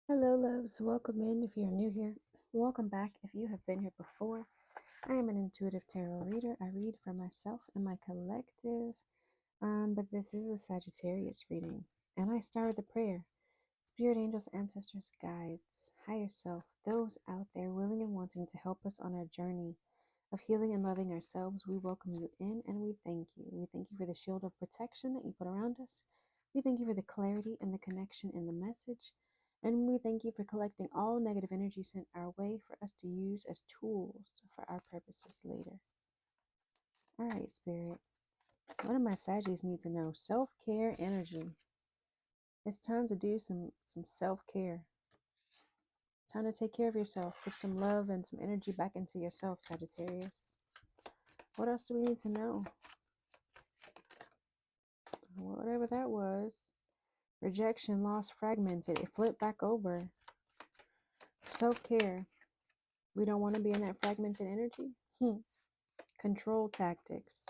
Hello, loves. Welcome in if you're new here. Welcome back if you have been here before. I am an intuitive tarot reader. I read for myself and my collective, but this is a Sagittarius reading. And I start with a prayer. Spirit angels, ancestors, guides, higher self, those out there willing and wanting to help us on our journey of healing and loving ourselves, we welcome you in and we thank you. We thank you for the shield of protection that you put around us. We thank you for the clarity and the connection in the message. And we thank you for collecting all negative energy sent our way for us to use as tools for our purposes later. All right, Spirit. What do my Saggies need to know? Self-care energy. It's time to do some self-care. Time to take care of yourself. Put some love and some energy back into yourself, Sagittarius. What else do we need to know? Whatever that was. Rejection, loss, fragmented. It flipped back over. Self-care. We don't want to be in that fragmented energy. Control tactics.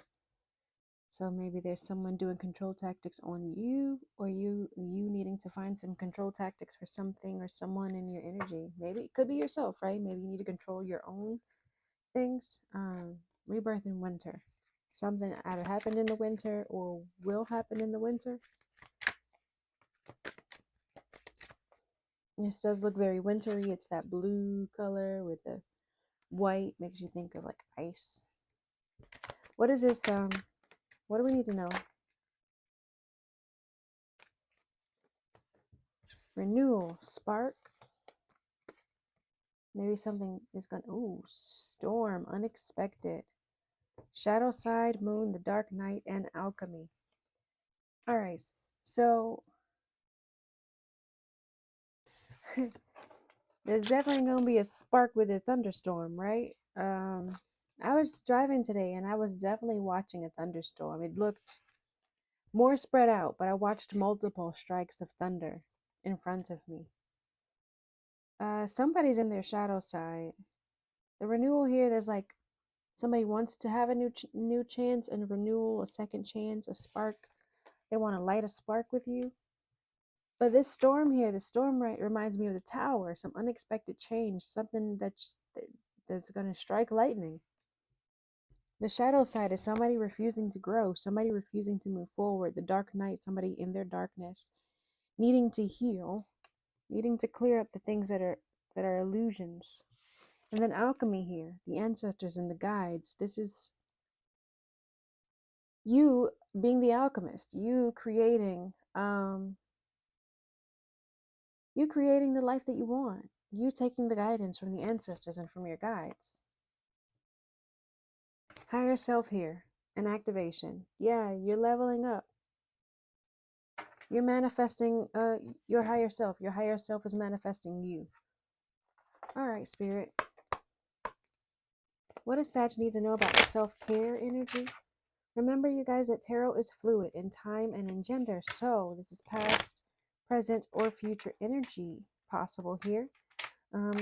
So maybe there's someone doing control tactics on you, or you needing to find some control tactics for something or someone in your energy. Maybe it could be yourself, right? Maybe you need to control your own things. Rebirth in winter. Something either happened in the winter or will happen in the winter. This does look very wintry. It's that blue color with the white. Makes you think of like ice. What is this? What do we need to know? Renewal, spark. Maybe something is going to, ooh, storm, unexpected. Shadow side, moon, the dark night, and alchemy. All right, so there's definitely going to be a spark with a thunderstorm, right? I was driving today and I was definitely watching a thunderstorm. It looked more spread out, but I watched multiple strikes of thunder in front of me. Somebody's in their shadow side. The renewal here, there's like somebody wants to have a new chance and renewal, a second chance, a spark. They want to light a spark with you. But this storm here, the storm reminds me of the tower, some unexpected change, something that's going to strike lightning. The shadow side is somebody refusing to grow, somebody refusing to move forward. The dark night, somebody in their darkness, needing to heal, needing to clear up the things that are illusions. And then alchemy here, the ancestors and the guides. This is you being the alchemist, you creating the life that you want, you taking the guidance from the ancestors and from your guides. Higher self here, an activation. Yeah, you're leveling up. You're manifesting your higher self. Your higher self is manifesting you. All right, Spirit. What does Sag need to know about self-care energy? Remember, you guys, that tarot is fluid in time and in gender. So this is past, present, or future energy possible here.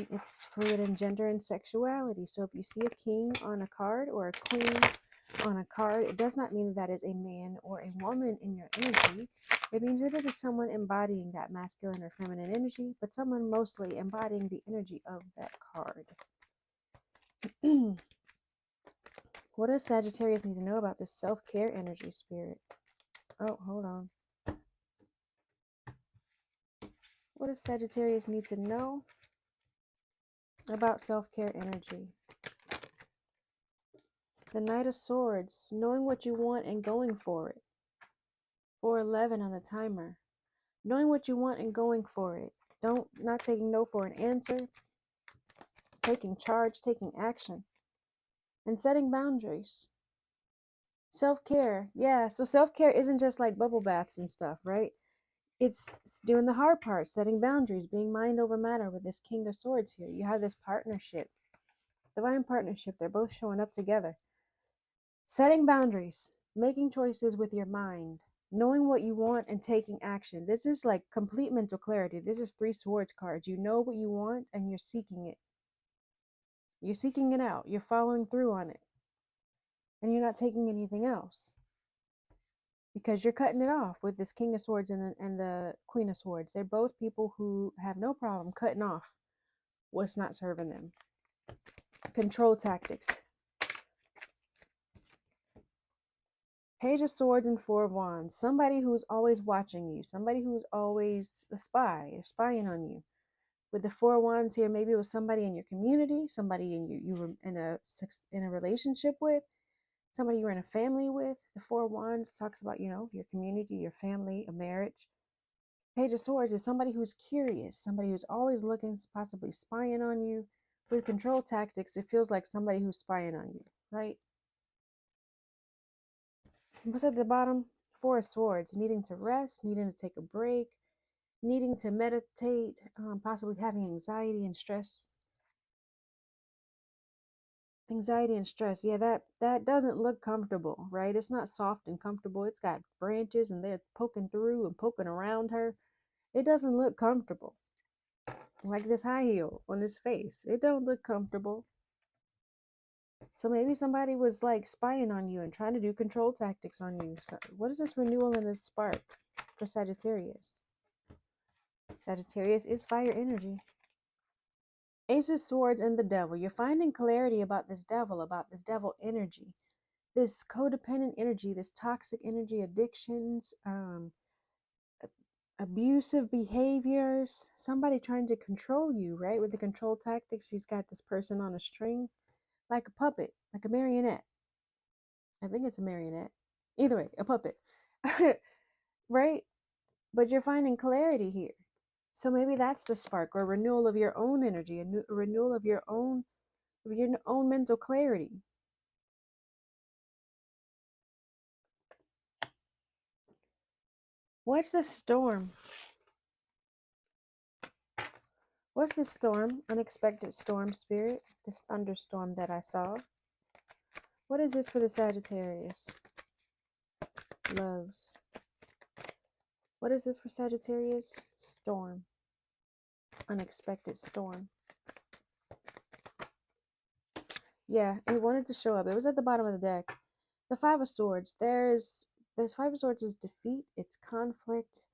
It's fluid in gender and sexuality. So if you see a king on a card or a queen on a card, it does not mean that is a man or a woman in your energy. It means that it is someone embodying that masculine or feminine energy, but someone mostly embodying the energy of that card. What does Sagittarius need to know about this self-care energy, Spirit? Oh, hold on. What does Sagittarius need to know about self-care energy? The Knight of Swords, knowing what you want and going for it. 411 on the timer. Knowing what you want and going for it. Not taking no for an answer. Taking charge, taking action. And setting boundaries. Self-care. Yeah, so self-care isn't just like bubble baths and stuff, right? It's doing the hard part, setting boundaries, being mind over matter with this King of Swords here. You have this partnership. Divine partnership. They're both showing up together. Setting boundaries. Making choices with your mind. Knowing what you want and taking action. This is like complete mental clarity. This is 3 swords cards. You know what you want and you're seeking it. You're seeking it out. You're following through on it. And you're not taking anything else. because you're cutting it off with this King of Swords and the Queen of Swords. They're both people who have no problem cutting off what's not serving them. Control tactics. Page of Swords and Four of Wands. Somebody who's always watching you. Somebody who's always a spy, or spying on you. With the Four of Wands here, maybe it was somebody in your community, somebody you were in a relationship with, somebody you were in a family with. The Four of Wands talks about, your community, your family, a marriage. Page of Swords is somebody who's curious, somebody who's always looking, possibly spying on you. With control tactics, it feels like somebody who's spying on you, right? What's at the bottom? Four of Swords, needing to rest, needing to take a break, needing to meditate, possibly having anxiety and stress. Anxiety and stress, yeah, that doesn't look comfortable, right? It's not soft and comfortable. It's got branches and they're poking through and poking around her. It doesn't look comfortable. Like this high heel on his face, it don't look comfortable. So maybe somebody was like spying on you and trying to do control tactics on you. So what is this renewal and this spark for Sagittarius? Sagittarius is fire energy. Ace of Swords and the Devil. You're finding clarity about this devil energy, this codependent energy, this toxic energy, addictions, abusive behaviors, somebody trying to control you, right? With the control tactics, he's got this person on a string, like a puppet, like a marionette. I think it's a marionette. Either way, a puppet, right? But you're finding clarity here. So maybe that's the spark, or a renewal of your own energy, a renewal of your own mental clarity. What's the storm? What's the storm? Unexpected storm, spirit. This thunderstorm that I saw. What is this for the Sagittarius? Loves. What is this for Sagittarius? Storm. Unexpected storm. Yeah, it wanted to show up. It was at the bottom of the deck. The Five of Swords. There's Five of Swords is defeat. It's conflict.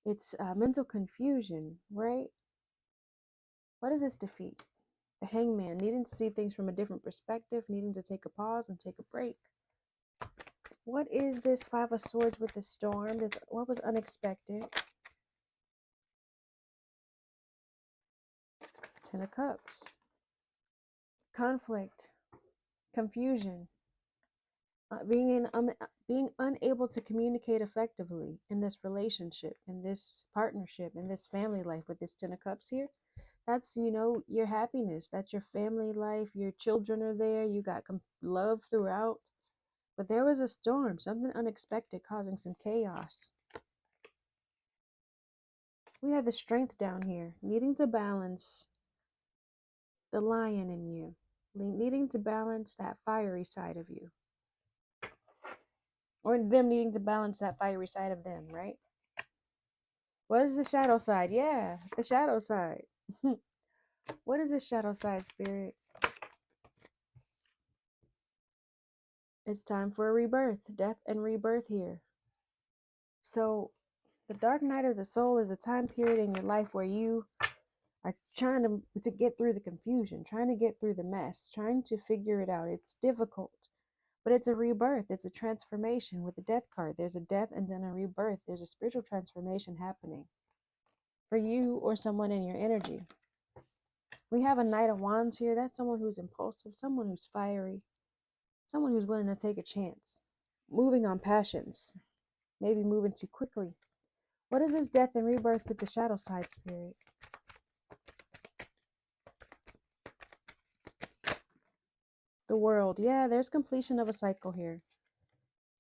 It's mental confusion, right? What is this defeat? The Hangman, needing to see things from a different perspective, needing to take a pause and take a break. What is this Five of Swords with the storm? What was unexpected? Ten of Cups. Conflict. Confusion. Being unable to communicate effectively in this relationship, in this partnership, in this family life with this Ten of Cups here. That's, your happiness. That's your family life. Your children are there. You got love throughout. But there was a storm, something unexpected causing some chaos. We have the Strength down here, needing to balance the lion in you, needing to balance that fiery side of you. Or them needing to balance that fiery side of them, right? What is the shadow side? Yeah, the shadow side. What is the shadow side, spirit? It's time for a rebirth, death and rebirth here. So the dark night of the soul is a time period in your life where you are trying to get through the confusion, trying to get through the mess, trying to figure it out. It's difficult, but it's a rebirth. It's a transformation. With the Death card, there's a death and then a rebirth. There's a spiritual transformation happening for you or someone in your energy. We have a Knight of Wands here. That's someone who's impulsive, someone who's fiery, someone who's willing to take a chance, moving on passions, maybe moving too quickly. What is this death and rebirth with the shadow side, spirit? The World. Yeah, there's completion of a cycle here.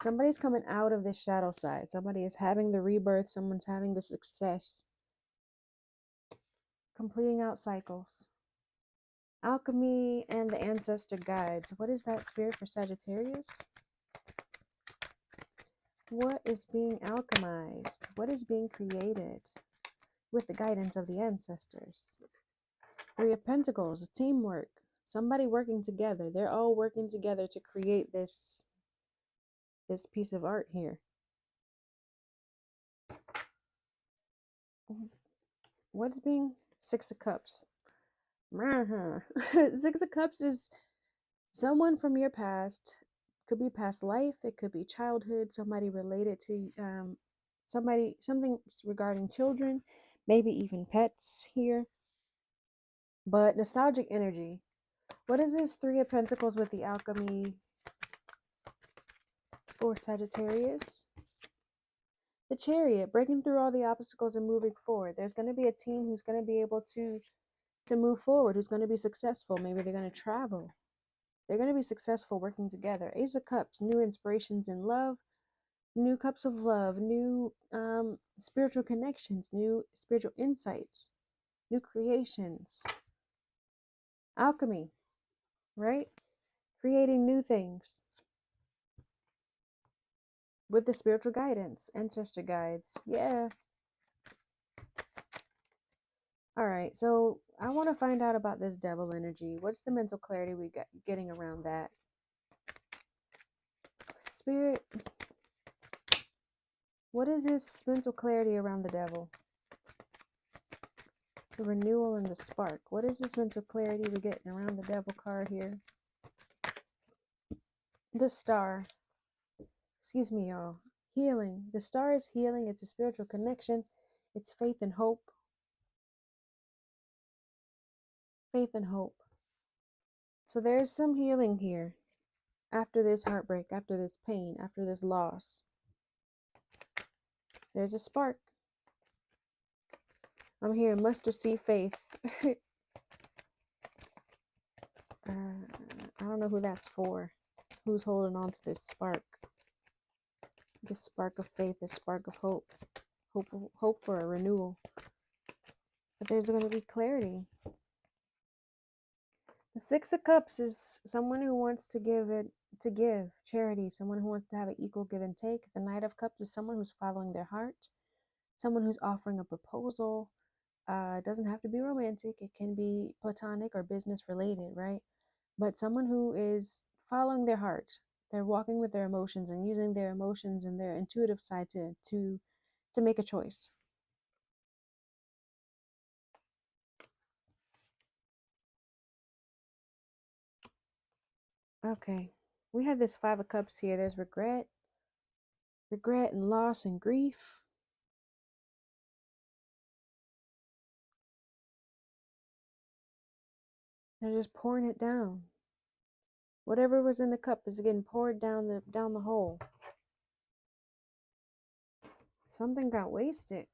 Somebody's coming out of this shadow side. Somebody is having the rebirth. Someone's having the success. Completing out cycles. Alchemy and the ancestor guides. What is that, spirit, for Sagittarius? What is being alchemized? What is being created with the guidance of the ancestors? Three of Pentacles, teamwork. Somebody working together. They're all working together to create this piece of art here. What's being Six of Cups? Six of Cups is someone from your past. Could be past life. It could be childhood. Somebody related to something regarding children, maybe even pets here. But nostalgic energy. What is this Three of Pentacles with the alchemy for Sagittarius? The Chariot, breaking through all the obstacles and moving forward. There's going to be a team who's going to be able to move forward, who's going to be successful. Maybe they're going to travel. They're going to be successful working together. Ace of Cups, new inspirations in love, new cups of love, new spiritual connections, new spiritual insights, new creations. Alchemy, right? Creating new things with the spiritual guidance, ancestor guides. Yeah. All right, so I want to find out about this devil energy. What's the mental clarity we got getting around that? Spirit, what is this mental clarity around the devil? The renewal and the spark. What is this mental clarity we're getting around the devil card here? The star. Excuse me, y'all. Healing. The star is healing. It's a spiritual connection. It's faith and hope. Faith and hope. So there's some healing here after this heartbreak, after this pain, after this loss. There's a spark. I'm here, mustard seed faith. I don't know who that's for. Who's holding on to this spark? This spark of faith, this spark of hope. Hope for a renewal. But there's going to be clarity. The Six of Cups is someone who wants to give charity, someone who wants to have an equal give and take. The Knight of Cups is someone who's following their heart, someone who's offering a proposal. It doesn't have to be romantic. It can be platonic or business related, right? But someone who is following their heart. They're walking with their emotions and using their emotions and their intuitive side to make a choice. Okay. We have this Five of Cups here. There's regret and loss and grief. They're just pouring it down. Whatever was in the cup is getting poured down the hole. Something got wasted.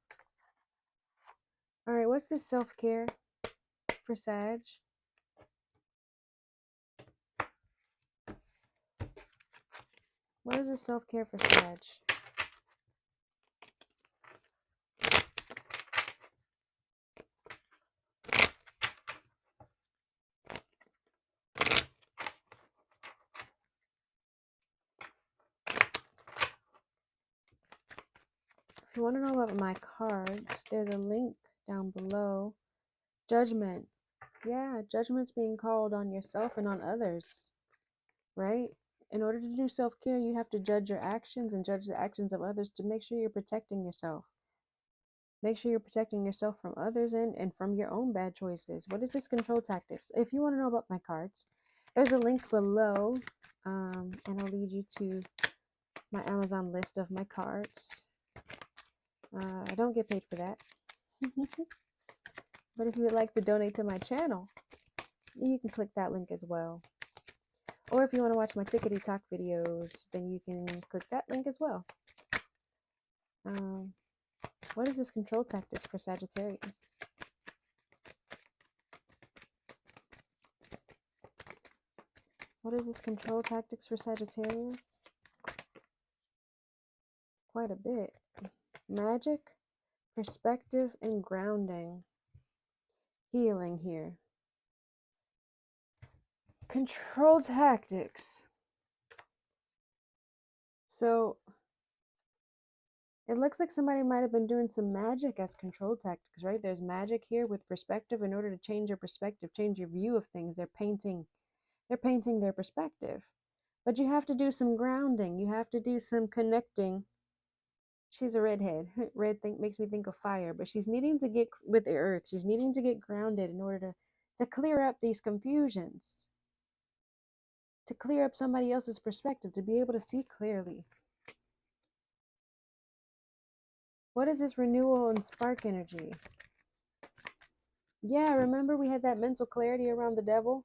All right, what's this self-care for Sag? What is this self-care for Sag? If you want to know about my cards, there's a link down below. Judgment. Yeah, judgment's being called on yourself and on others, right? In order to do self-care, you have to judge your actions and judge the actions of others to make sure you're protecting yourself. Make sure you're protecting yourself from others and from your own bad choices. What is this control tactics? If you want to know about my cards, there's a link below, and I'll lead you to my Amazon list of my cards. I don't get paid for that. But if you would like to donate to my channel, you can click that link as well. Or if you want to watch my Tickety Talk videos, then you can click that link as well. What is this control tactics for Sagittarius? What is this control tactics for Sagittarius? Quite a bit. Magic, perspective, and grounding. Healing here. Control tactics. So it looks like somebody might have been doing some magic as control tactics, right? There's magic here with perspective. In order to change your perspective, change your view of things, they're painting their perspective. But you have to do some grounding. You have to do some connecting She's a redhead. Red makes me think of fire, but she's needing to get with the earth. She's needing to get grounded in order to clear up these confusions, to clear up somebody else's perspective, to be able to see clearly. What is this renewal and spark energy? Yeah, remember we had that mental clarity around the devil?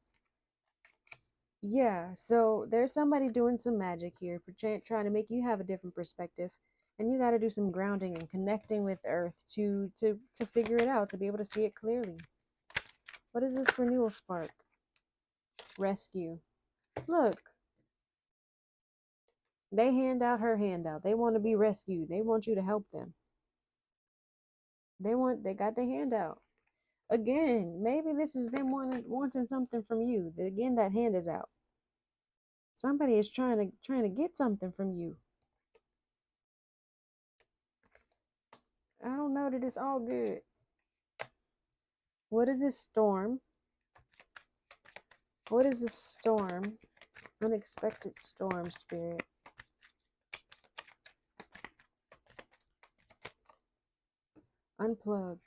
Yeah, so there's somebody doing some magic here, trying to make you have a different perspective, and you got to do some grounding and connecting with Earth to figure it out, to be able to see it clearly. What is this renewal spark? Rescue. Look, they hand out her handout. They want to be rescued. They want you to help them. They got the handout. Again, maybe this is them wanting something from you. Again, that hand is out. Somebody is trying to get something from you. I don't know that it's all good. What is this storm? What is this storm? Unexpected storm, spirit. Unplug.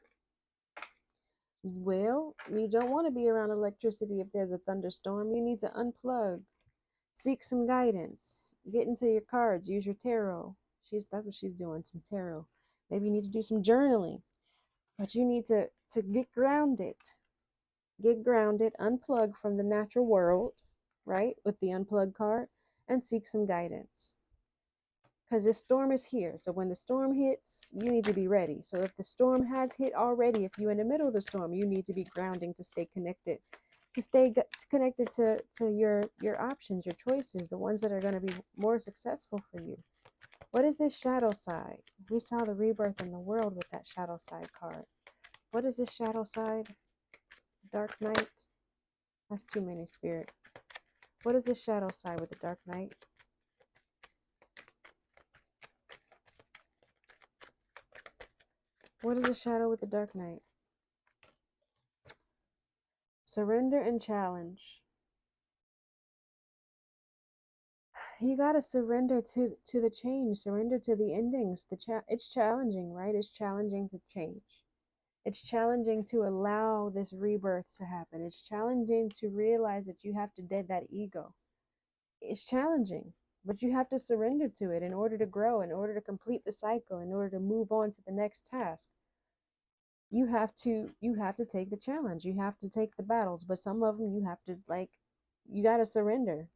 Well, you don't want to be around electricity if there's a thunderstorm. You need to unplug. Seek some guidance. Get into your cards. Use your tarot. That's what she's doing, some tarot. Maybe you need to do some journaling. But you need to get grounded. Get grounded, unplug from the natural world, right? With the unplug card, and seek some guidance. Because this storm is here. So when the storm hits, you need to be ready. So if the storm has hit already, if you're in the middle of the storm, you need to be grounding to stay connected, to stay connected to your options, your choices, the ones that are going to be more successful for you. What is this shadow side? We saw the rebirth in the world with that shadow side card. What is this shadow side? Dark night. That's too many, spirit. What is this shadow side with the dark night? What is the shadow with the dark night? Surrender and challenge. You got to surrender to the change, surrender to the endings. It's challenging, right? It's challenging to change. It's challenging to allow this rebirth to happen. It's challenging to realize that you have to dead that ego. It's challenging, but you have to surrender to it in order to grow, in order to complete the cycle, in order to move on to the next task. You have to take the challenge. You have to take the battles, but some of them you have to you got to surrender.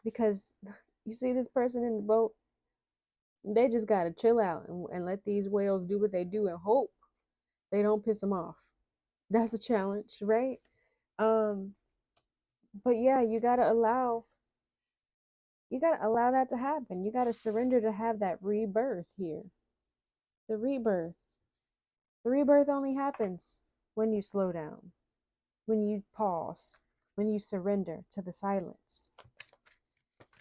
Because you see this person in the boat, they just got to chill out and let these whales do what they do and hope they don't piss them off. That's a challenge, right? But yeah, you got to allow that to happen. You got to surrender to have that rebirth here. The rebirth only happens when you slow down, when you pause, when you surrender to the silence.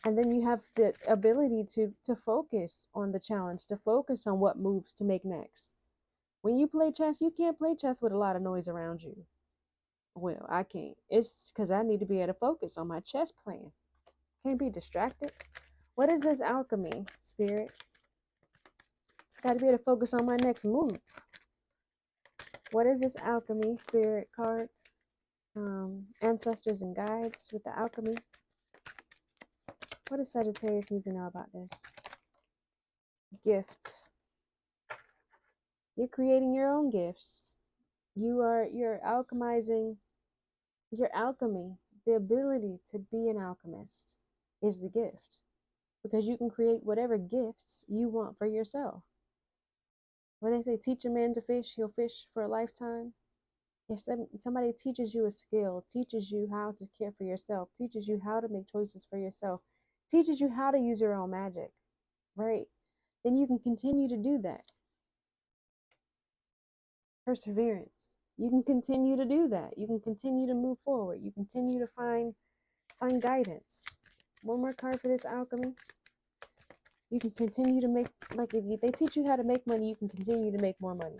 And then you have the ability to focus on the challenge, to focus on what moves to make next. When you play chess, you can't play chess with a lot of noise around you. Well, I can't. It's because I need to be able to focus on my chess playing. Can't be distracted. What is this alchemy, spirit? Got to be able to focus on my next move. What is this alchemy, spirit card? Ancestors and guides with the alchemy. What does Sagittarius need to know about this? Gift. You're creating your own gifts. You're alchemizing your alchemy. The ability to be an alchemist is the gift, because you can create whatever gifts you want for yourself. When they say teach a man to fish, he'll fish for a lifetime. If somebody teaches you a skill, teaches you how to care for yourself, teaches you how to make choices for yourself, teaches you how to use your own magic, right? Then you can continue to do that. Perseverance. You can continue to do that. You can continue to move forward. You continue to find guidance. One more card for this alchemy. You can continue to make, if they teach you how to make money, you can continue to make more money.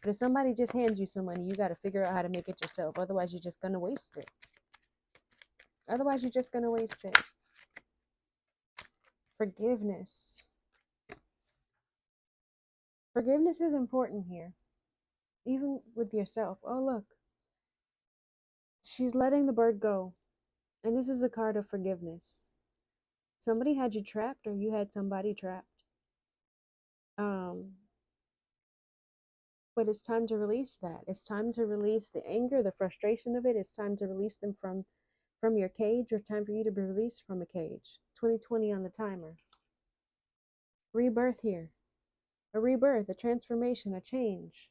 But if somebody just hands you some money, you got to figure out how to make it yourself. Otherwise, you're just going to waste it. Forgiveness. Forgiveness is important here, even with yourself. Oh, look, she's letting the bird go. And this is a card of forgiveness. Somebody had you trapped, or you had somebody trapped. Um, but it's time to release that. It's time to release the anger, the frustration of it. It's time to release them from your cage, or time for you to be released from a cage. 2020 on the timer. Rebirth here. A rebirth, a transformation, a change.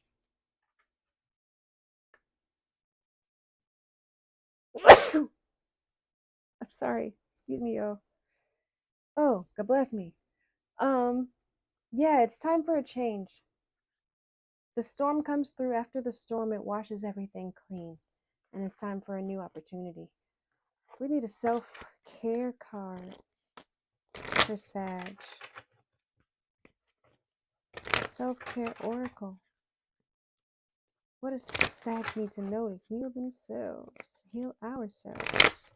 I'm sorry. Excuse me, y'all. Oh, God bless me. Yeah, it's time for a change. The storm comes through. After the storm, it washes everything clean. And it's time for a new opportunity. We need a self-care card for Sag. Self-care oracle. What does Sag need to know to heal themselves? Heal ourselves.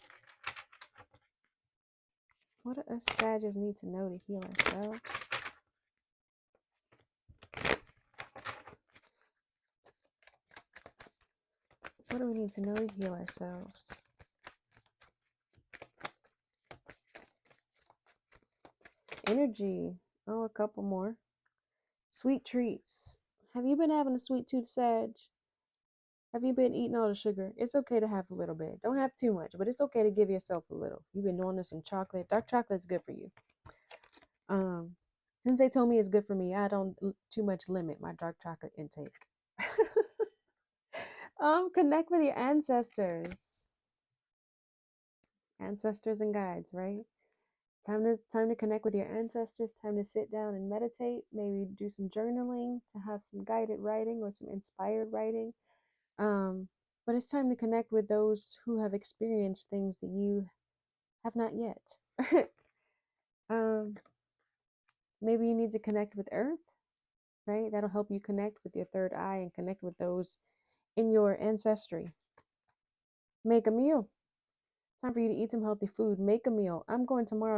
What do us Sages need to know to heal ourselves? What do we need to know to heal ourselves? Energy. Oh, a couple more. Sweet treats. Have you been having a sweet tooth, Sag? Have you been eating all the sugar? It's okay to have a little bit. Don't have too much, but it's okay to give yourself a little. You've been doing this in chocolate. Dark chocolate's good for you. Since they told me it's good for me, I don't too much limit my dark chocolate intake. Connect with your ancestors. Ancestors and guides, right? Time to connect with your ancestors. Time to sit down and meditate. Maybe do some journaling, to have some guided writing or some inspired writing. But it's time to connect with those who have experienced things that you have not yet. Maybe you need to connect with Earth, right? That'll help you connect with your third eye and connect with those in your ancestry. Make a meal. Time for you to eat some healthy food. Make a meal. I'm going tomorrow to